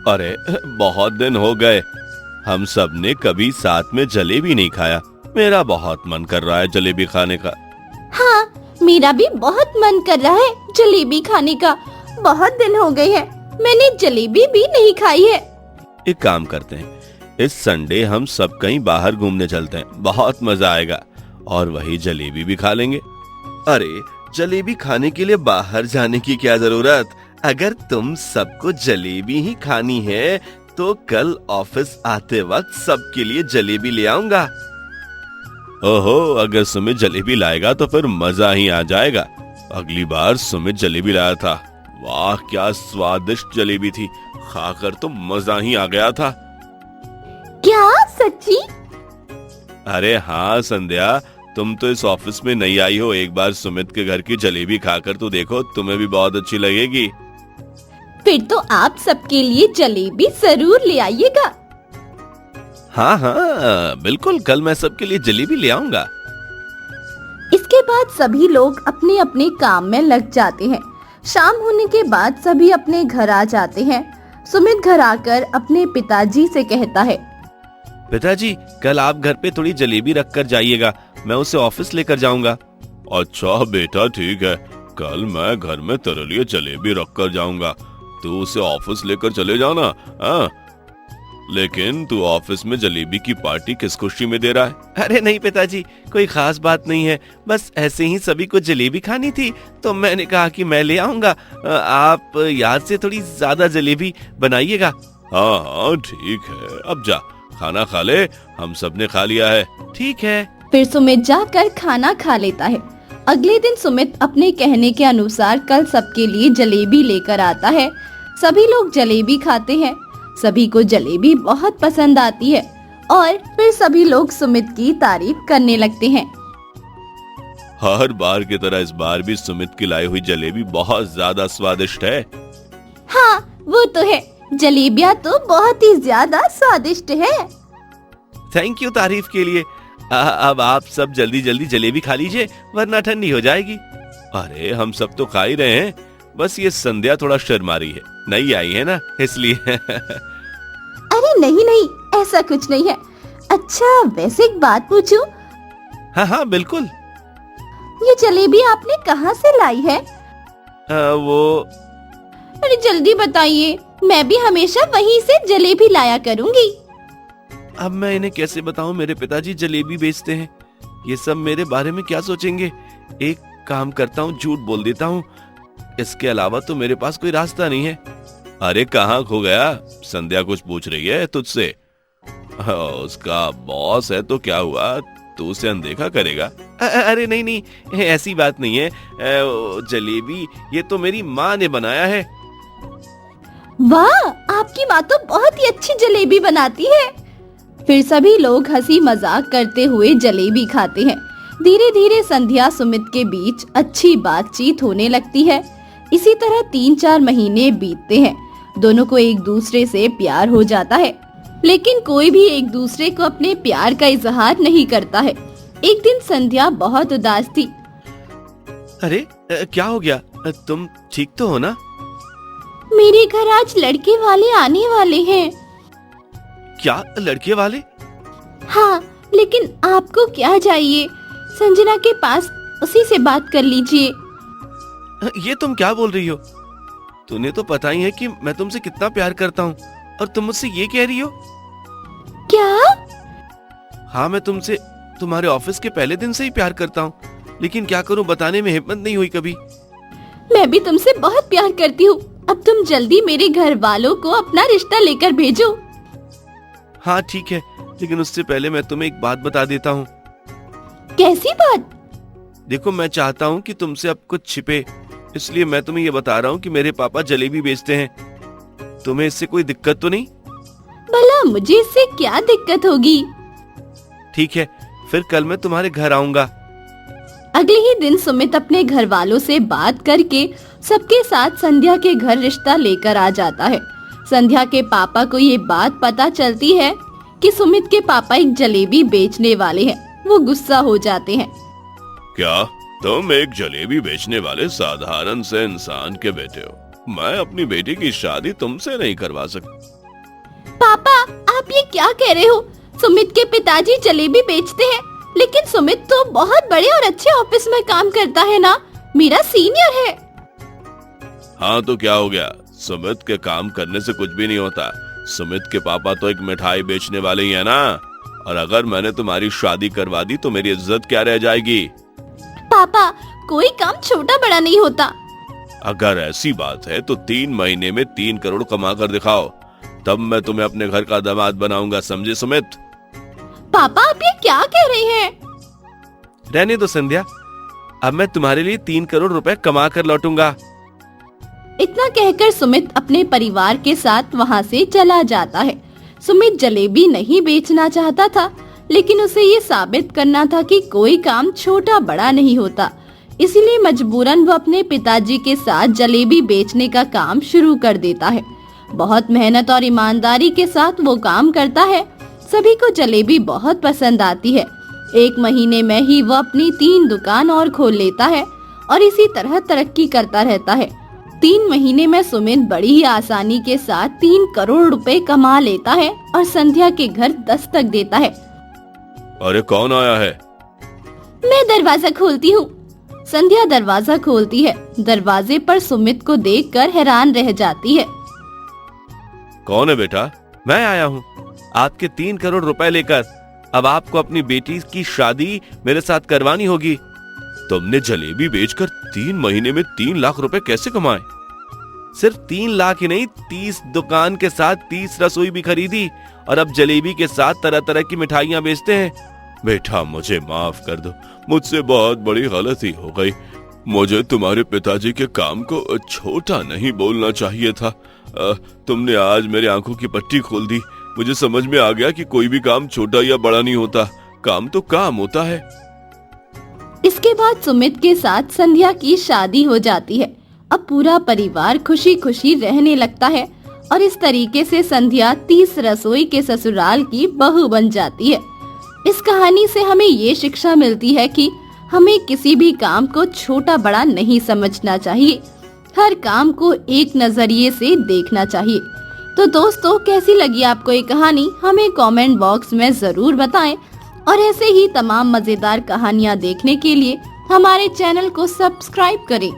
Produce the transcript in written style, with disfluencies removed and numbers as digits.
अरे बहुत दिन हो गए, हम सब ने कभी साथ में जलेबी नहीं खाया। मेरा बहुत मन कर रहा है जलेबी खाने का। हाँ, मेरा भी बहुत मन कर रहा है जलेबी खाने का। बहुत दिन हो गए हैं, मैंने जलेबी भी नहीं खाई है। एक काम करते हैं, इस संडे हम सब कहीं बाहर घूमने चलते हैं, बहुत मजा आएगा और वही जलेबी भी खा लेंगे। अरे जलेबी खाने के लिए बाहर जाने की क्या जरूरत? अगर तुम सबको जलेबी ही खानी है तो कल ऑफिस आते वक्त सबके लिए जलेबी ले आऊंगा। ओहो, अगर सुमित जलेबी लाएगा तो फिर मजा ही आ जाएगा। अगली बार सुमित जलेबी लाया था, वाह क्या स्वादिष्ट जलेबी थी, खाकर तो मजा ही आ गया था। क्या सच्ची? अरे हाँ संध्या, तुम तो इस ऑफिस में नई आई हो, एक बार सुमित के घर की जलेबी खाकर तो देखो, तुम्हें भी बहुत अच्छी लगेगी। फिर तो आप सबके लिए जलेबी जरूर ले आइएगा। हाँ हाँ बिल्कुल, कल मैं सबके लिए जलेबी ले आऊंगा। इसके बाद सभी लोग अपने अपने काम में लग जाते हैं। शाम होने के बाद सभी अपने घर आ जाते हैं। सुमित घर आकर अपने पिताजी से कहता है, पिताजी कल आप घर पे थोड़ी जलेबी रख कर जाइएगा, मैं उसे ऑफिस लेकर जाऊंगा। अच्छा बेटा ठीक है, कल मैं घर में तेरे लिए जलेबी रख कर जाऊंगा, तू उसे ऑफिस लेकर चले जाना। हाँ, लेकिन तू ऑफिस में जलेबी की पार्टी किस खुशी में दे रहा है? अरे नहीं पिताजी, कोई खास बात नहीं है, बस ऐसे ही सभी को जलेबी खानी थी तो मैंने कहा कि मैं ले आऊंगा। आप याद से थोड़ी ज्यादा जलेबी बनाइएगा। हाँ हाँ ठीक है, अब जा खाना खा ले, हम सब ने खा लिया है। ठीक है। फिर सुमित जाकर खाना खा लेता है। अगले दिन सुमित अपने कहने के अनुसार कल सबके लिए जलेबी लेकर आता है। सभी लोग जलेबी खाते हैं। सभी को जलेबी बहुत पसंद आती है और फिर सभी लोग सुमित की तारीफ करने लगते हैं। हर बार की तरह इस बार भी सुमित की लाई हुई जलेबी बहुत ज्यादा स्वादिष्ट है। हाँ वो तो है, जलेबियाँ तो बहुत ही ज्यादा स्वादिष्ट है। थैंक यू तारीफ के लिए। अब आप सब जल्दी जल्दी जलेबी खा लीजिए वरना ठंडी हो जाएगी। अरे हम सब तो खा ही रहे हैं, बस ये संध्या थोड़ा शर्मा रही है, नई आई है ना इसलिए। अरे नहीं नहीं, ऐसा कुछ नहीं है। अच्छा वैसे एक बात पूछूं? हाँ हाँ बिल्कुल। ये जलेबी आपने कहाँ से लाई है? वो अरे जल्दी बताइए, मैं भी हमेशा वहीं से जलेबी लाया करूंगी। अब मैं इन्हें कैसे बताऊं, मेरे पिताजी जलेबी बेचते हैं, ये सब मेरे बारे में क्या सोचेंगे। एक काम करता हूँ, झूठ बोल देता हूँ, इसके अलावा तो मेरे पास कोई रास्ता नहीं है। अरे कहाँ खो गया? संध्या कुछ पूछ रही है तुझसे। उसका बॉस है तो क्या हुआ, तू उसे अनदेखा करेगा? अरे नहीं नहीं, ऐसी बात नहीं है। जलेबी ये तो मेरी माँ ने बनाया है। वाह, आपकी माँ तो बहुत ही अच्छी जलेबी बनाती है। फिर सभी लोग हंसी मजाक करते हुए जलेबी खाते हैं। धीरे धीरे संध्या सुमित के बीच अच्छी बातचीत होने लगती है। इसी तरह 3-4 महीने बीतते हैं। दोनों को एक दूसरे से प्यार हो जाता है, लेकिन कोई भी एक दूसरे को अपने प्यार का इजहार नहीं करता है। एक दिन संध्या बहुत उदास थी। अरे क्या हो गया, तुम ठीक तो हो ना? मेरे घर आज लड़के वाले आने वाले हैं। क्या लड़के वाले? हाँ, लेकिन आपको क्या चाहिए? संजना के पास उसी से बात कर लीजिए। ये तुम क्या बोल रही हो? तूने तो पता ही है कि मैं तुमसे कितना प्यार करता हूँ और तुम मुझसे ये कह रही हो? क्या? हाँ, मैं तुमसे तुम्हारे ऑफिस के पहले दिन से ही प्यार करता हूँ, लेकिन क्या करूँ, बताने में हिम्मत नहीं हुई कभी। मैं भी तुमसे बहुत प्यार करती हूँ। अब तुम जल्दी मेरे घर वालों को अपना रिश्ता लेकर भेजो। हाँ ठीक है, लेकिन उससे पहले मैं तुम्हें एक बात बता देता हूँ। कैसी बात? देखो मैं चाहता हूँ कि तुमसे अब कुछ छिपे, इसलिए मैं तुम्हें ये बता रहा हूँ कि मेरे पापा जलेबी बेचते हैं। तुम्हें इससे कोई दिक्कत तो नहीं? भला मुझे इससे क्या दिक्कत होगी? ठीक है, फिर कल मैं तुम्हारे घर आऊंगा। अगले ही दिन सुमित अपने घर वालों से बात करके सबके साथ संध्या के घर रिश्ता लेकर आ जाता है। संध्या के पापा को ये बात पता चलती है कि सुमित के पापा एक जलेबी बेचने वाले हैं। वो गुस्सा हो जाते हैं। क्या तुम एक जलेबी बेचने वाले साधारण से इंसान के बेटे हो? मैं अपनी बेटी की शादी तुमसे नहीं करवा सकता। पापा, आप ये क्या कह रहे हो? सुमित के पिताजी जलेबी बेचते हैं, लेकिन सुमित तो बहुत बड़े और अच्छे ऑफिस में काम करता है ना, मेरा सीनियर है। हाँ तो क्या हो गया, सुमित के काम करने से कुछ भी नहीं होता। सुमित के पापा तो एक मिठाई बेचने वाले ही है ना, और अगर मैंने तुम्हारी शादी करवा दी तो मेरी इज्जत क्या रह जाएगी? पापा, कोई काम छोटा बड़ा नहीं होता। अगर ऐसी बात है तो 3 महीने में 3 करोड़ कमा कर दिखाओ, तब मैं तुम्हें अपने घर का दामाद बनाऊंगा, समझे सुमित? पापा, आप ये क्या कह रहे हैं? रहने दो संध्या, अब मैं तुम्हारे लिए 3 करोड़ रुपए कमा कर लौटूंगा। इतना कहकर सुमित अपने परिवार के साथ वहाँ से चला जाता है। सुमित जलेबी नहीं बेचना चाहता था, लेकिन उसे ये साबित करना था कि कोई काम छोटा बड़ा नहीं होता। इसीलिए मजबूरन वो अपने पिताजी के साथ जलेबी बेचने का काम शुरू कर देता है। बहुत मेहनत और ईमानदारी के साथ वो काम करता है। सभी को जलेबी बहुत पसंद आती है। 1 महीने में ही वो अपनी 3 दुकान और खोल लेता है और इसी तरह तरक्की करता रहता है। 3 महीने में सुमित बड़ी ही आसानी के साथ 3 करोड़ रुपए कमा लेता है और संध्या के घर दस्तक देता है। अरे कौन आया है? मैं दरवाजा खोलती हूँ। संध्या दरवाजा खोलती है। दरवाजे पर सुमित को देखकर हैरान रह जाती है। कौन है बेटा? मैं आया हूँ आपके 3 करोड़ रुपए लेकर। अब आपको अपनी बेटी की शादी मेरे साथ करवानी होगी। तुमने जलेबी बेचकर 3 महीने में 3 लाख रुपए कैसे कमाए? सिर्फ 3 लाख ही नहीं, 30 दुकान के साथ 30 रसोई भी खरीदी, और अब जलेबी के साथ तरह तरह की मिठाइयां बेचते हैं। बेटा मुझे माफ कर दो, मुझसे बहुत बड़ी गलती हो गई। मुझे तुम्हारे पिताजी के काम को छोटा नहीं बोलना चाहिए था। तुमने आज मेरी आंखों की पट्टी खोल दी। मुझे समझ में आ गया कि कोई भी काम छोटा या बड़ा नहीं होता, काम तो काम होता है। इसके बाद सुमित के साथ संध्या की शादी हो जाती है। अब पूरा परिवार खुशी खुशी रहने लगता है और इस तरीके से संध्या 30 रसोई के ससुराल की बहू बन जाती है। इस कहानी से हमें ये शिक्षा मिलती है कि हमें किसी भी काम को छोटा बड़ा नहीं समझना चाहिए। हर काम को एक नजरिए से देखना चाहिए। तो दोस्तों, कैसी लगी आपको ये कहानी? हमें कमेंट बॉक्स में जरूर बताएं और ऐसे ही तमाम मजेदार कहानियाँ देखने के लिए हमारे चैनल को सब्सक्राइब करें।